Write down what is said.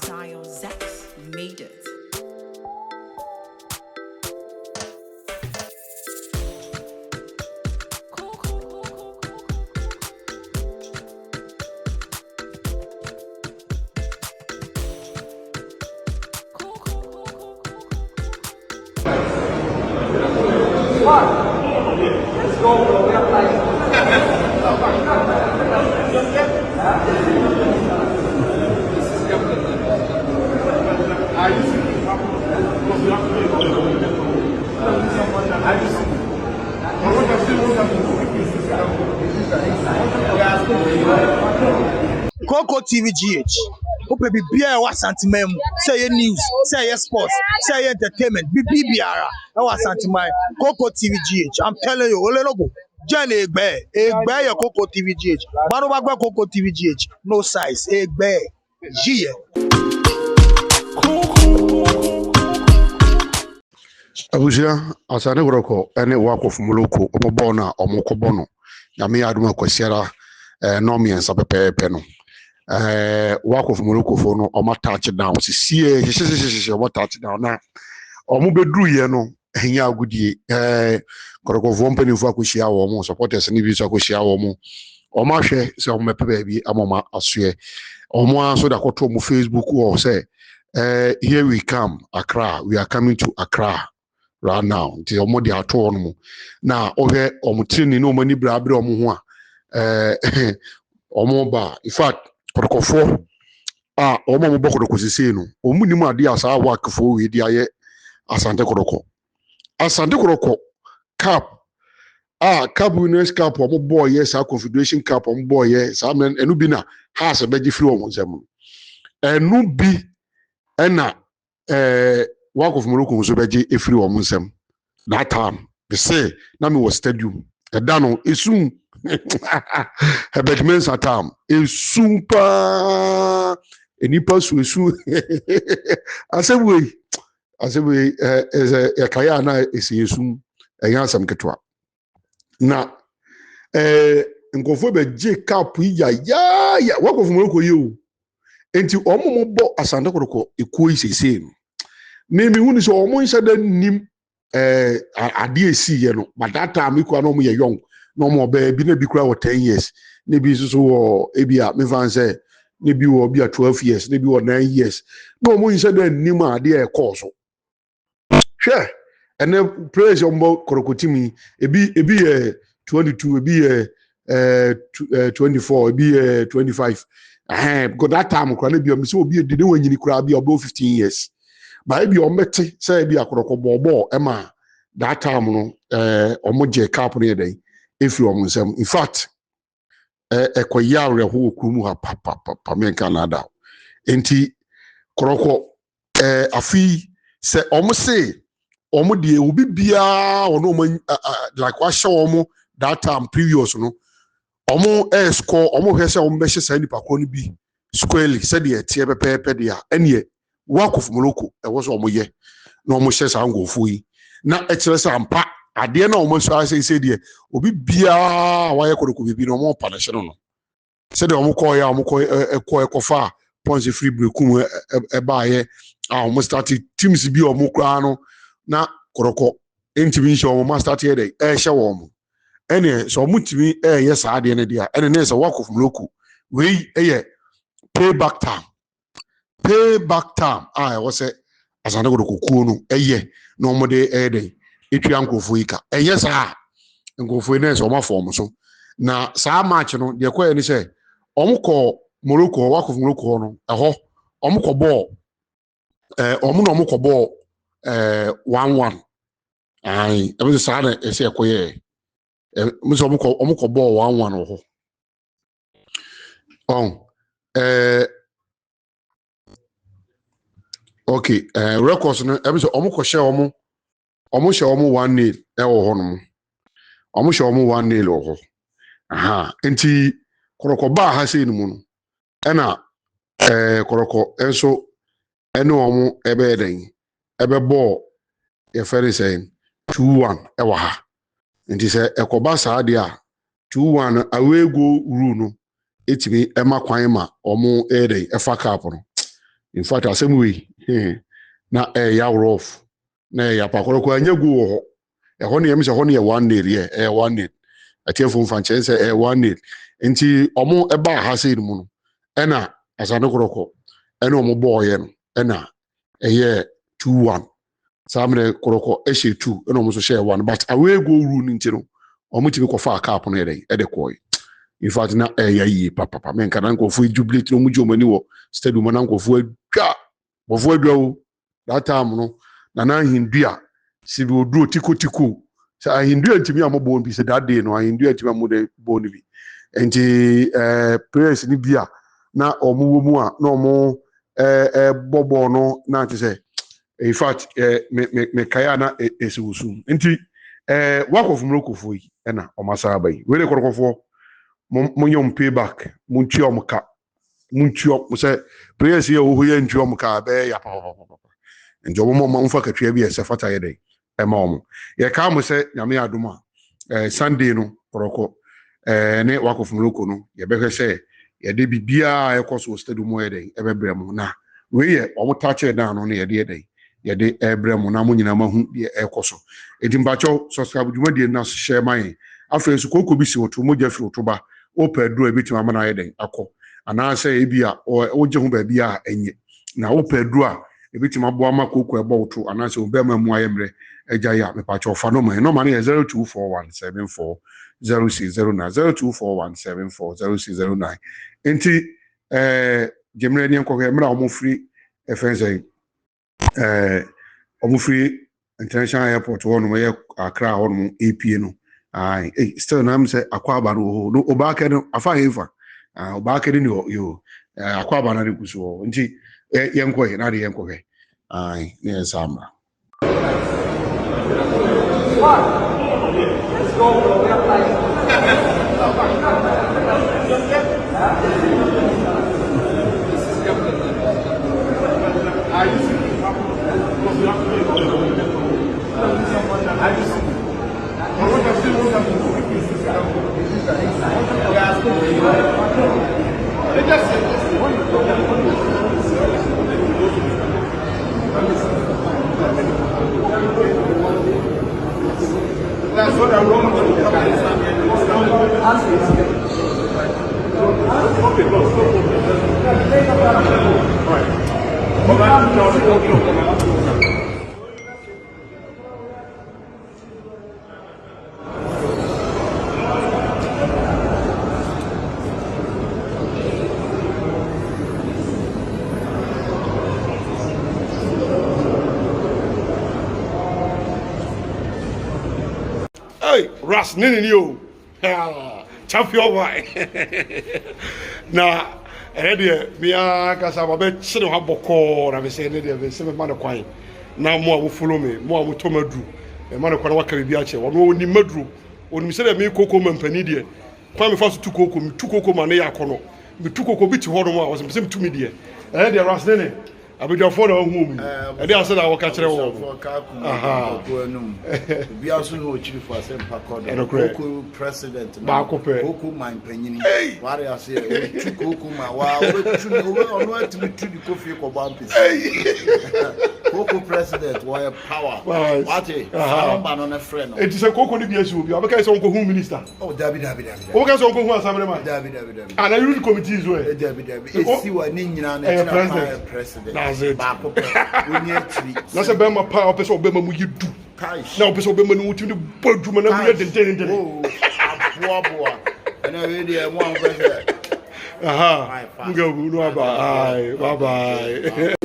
Zion Zex made it. Let's go, bro. We are Coco TV GH. Ope be beer wa santimem. Say news, say sports, say entertainment. Be biara. Wa santimai. Coco TV GH. I'm telling you, ole logo. Jenny Egbe your Coco TV GH. Baro bagba Coco TV GH. No size. Egbe. G. Abuja asane goroko ene wakof muloko omobona omokobono nyame aduma kwasiara no me ensa pepepe no wakof muloko fo no omo touchdown sisie omo touchdown na omo bedru ye no enya agudie goroko vo mpani fo akohia wo mo supporters ni bi so akohia wo mo omo ahwe se omo mepe bi amoma asoe omo aso da koto mo Facebook wo say here we come Accra, we are coming to Accra right now. Nti omo di ato no na ohwe omo training no mani brabre omo ho a omo ba in fact protocol omo mo bokoro sisi no omu ni mu ade asa work fo we di aye Asante Kotoko cap cap winners cap omo boy yes confederation cap omo boy yes amen enu bi na has beji free omo nsem enu bi ena work of Morocco so beji efiri wo nsem that time they say na me was stadium edano esun hebedmen satam esun pa enipa su esun asewe yakaya na esun eyansam ketwa na nkofo beji cap ya work of Morocco yo enti omo mo bo Asante Kotoko ekuo isese no me hunu so omo nhyɛ da nim ade esi ye no but that time ikwa no mo ye young no mo ba bi na bi kura wo 10 years ne bi so wo ebia me fan say ne bi wo bia 12 years ne bi wo 9 years no omo nhyɛ da nim ade e course so hwɛ ene praise ombo korokotimi ebi 22 ebi 24 ebi 25 because that time kura ne bi o mi so obi de ne wanyini kura bi obo 15 years ba bi omete say bi akoroko bobo ema that time no omoje cap ne dey efiri omnsem in fact ekoya reho okumu ha papa men Canada enti koroko afi se omse omde obi bia ono like wa show omo that time previous no omo score omo hwese omo be hye nipa ko no bi squarely said the tie pepepe dia ene work of Morocco was omo ye na omo hye sa ngofo yi na ekire sa ampa ade na omo so say de obi bia wa ye Kotoko bibi na omo pa na hye no said omo call ya omo ekofa points free breakum e ba ye omo start teams bi omo kra no na Kotoko entimi hye omo start here dey hye wo omo ene so omo timi ye sa ade ne dia ene ne say work of Morocco we payback time I was say Asante Kotoko kuo no na omo de dey etwa nkofo yi ka yes nkofo na so form so na sa match no de kwa ni say omo ko Morocco work of Morocco no eho omo ko ball omo ko ball 1-1 ai e be sa na e say ekoye mo so omo ko ball 1-1 oho okay records no ebi so omo ko share omo share omo 1-0 e wo ho no omo share omo 1-0 wo ho enti Kotoko ba ha sei no mu no e na Kotoko enso ene omo ebe den ebe ball e fere say 2-1 e wo ha enti se ekoba sa de a 2-1 away go rule no etimi ema kwan ma omo ere efa cap no in fact asem we na ya rough na ya pakoro kwa nyegu wo ho ne yem se ho ne 1 nail ye 1 nail atiefo mfa nche se 1 nail enti omo eba ha se mu no ena asane koroko ena omo boye no ena eye 2-1 samre koroko ehye 2 ena omo so share 1 but away go rule nti no omo tibi ko fa cap no ede koy in fact na yi papa men kan nko fu jubilate no mu jomani wo stadium na nko fu adwa bo fu adwa wo that time no na hindua si bi oduro tiko sa hindua ntimi ambo bi se that day no hindua ntimi ambo bo ni bi enti prayers ni bia na omo wo mu a na omo bobo no na ti say in fact me kaya na esusu enti wakofu mrokofu yi na omasa abai we le korokofo mo payback mo twa omka mo say prayers ye wo ye ntwa omka be ya papa njo mo mfa katwa bi ese fata ye dai ma omo ye ka mo say nyame adoma Sunday no koroko ne wakofu mroko no ye be hwese ye de bibia e koso stadium mo ye dai e be brem na we ye omo touch down no ye de dai ye de brem na mo nyina ma hu ye e koso edimbacho subscribe dwumadie na share my afa su koko bi si oto mo jafri otoba o pedro ebitima ma na ye den akọ ana say ebia o je hu ba bia enye na o pedro a ebitima bo ama koko ebo oto ana say obe ma mu ayemre eja ya me pa cho fa no ma na ye 0241740609 0241740609 enti jemre ni enko mra o mo free efense omo free international airport one mo ye Accra one mo APA no still na am say akwaba no obaka no afa hefa obaka ni yo akwaba na rekuso nti yenko he na de yenko he ne sama Let's go, bro. We are playing. That's what I'm going to do. Hey, Ras Nini yo. Champion boy. Na ready me akasa ba be chire ha boko na be say ne dey be say me man kwan. Na mo a follow me, mo a mo to madru. E man kwan wa ka bi a che. Wono oni madru. Oni se dey me koko mampani dey. Kwan me fa so tu koko ma ne yakono. Me tu koko bi ti ho no mo a wo se me tu me dey. Ready Ras Nini. Abidjafo na hu mu. E dey ase na wo ka kire wo. Bi aso no chiri for asem pakodo. Koko president ba ko pe. Koko man panyini. Wari ase tu koko ma wa we tu no atimi tu di kofi ko bampi. Koko president wa power. Wati ba no na friend no. It is a koko ni bi asu bi. Abeka say onko hu minister. Oh David. Obeka say onko hu assembly man. David. And you committee is where. David. Esi wa ni nyina na president. Ba ko pe. We need to. Na se be ma pa o person obema mu yidu. Na o person obema nu timi boduma na mu ye denten. Oh, aboa. And I really want to. Aha. Mugabu no bye. Bye.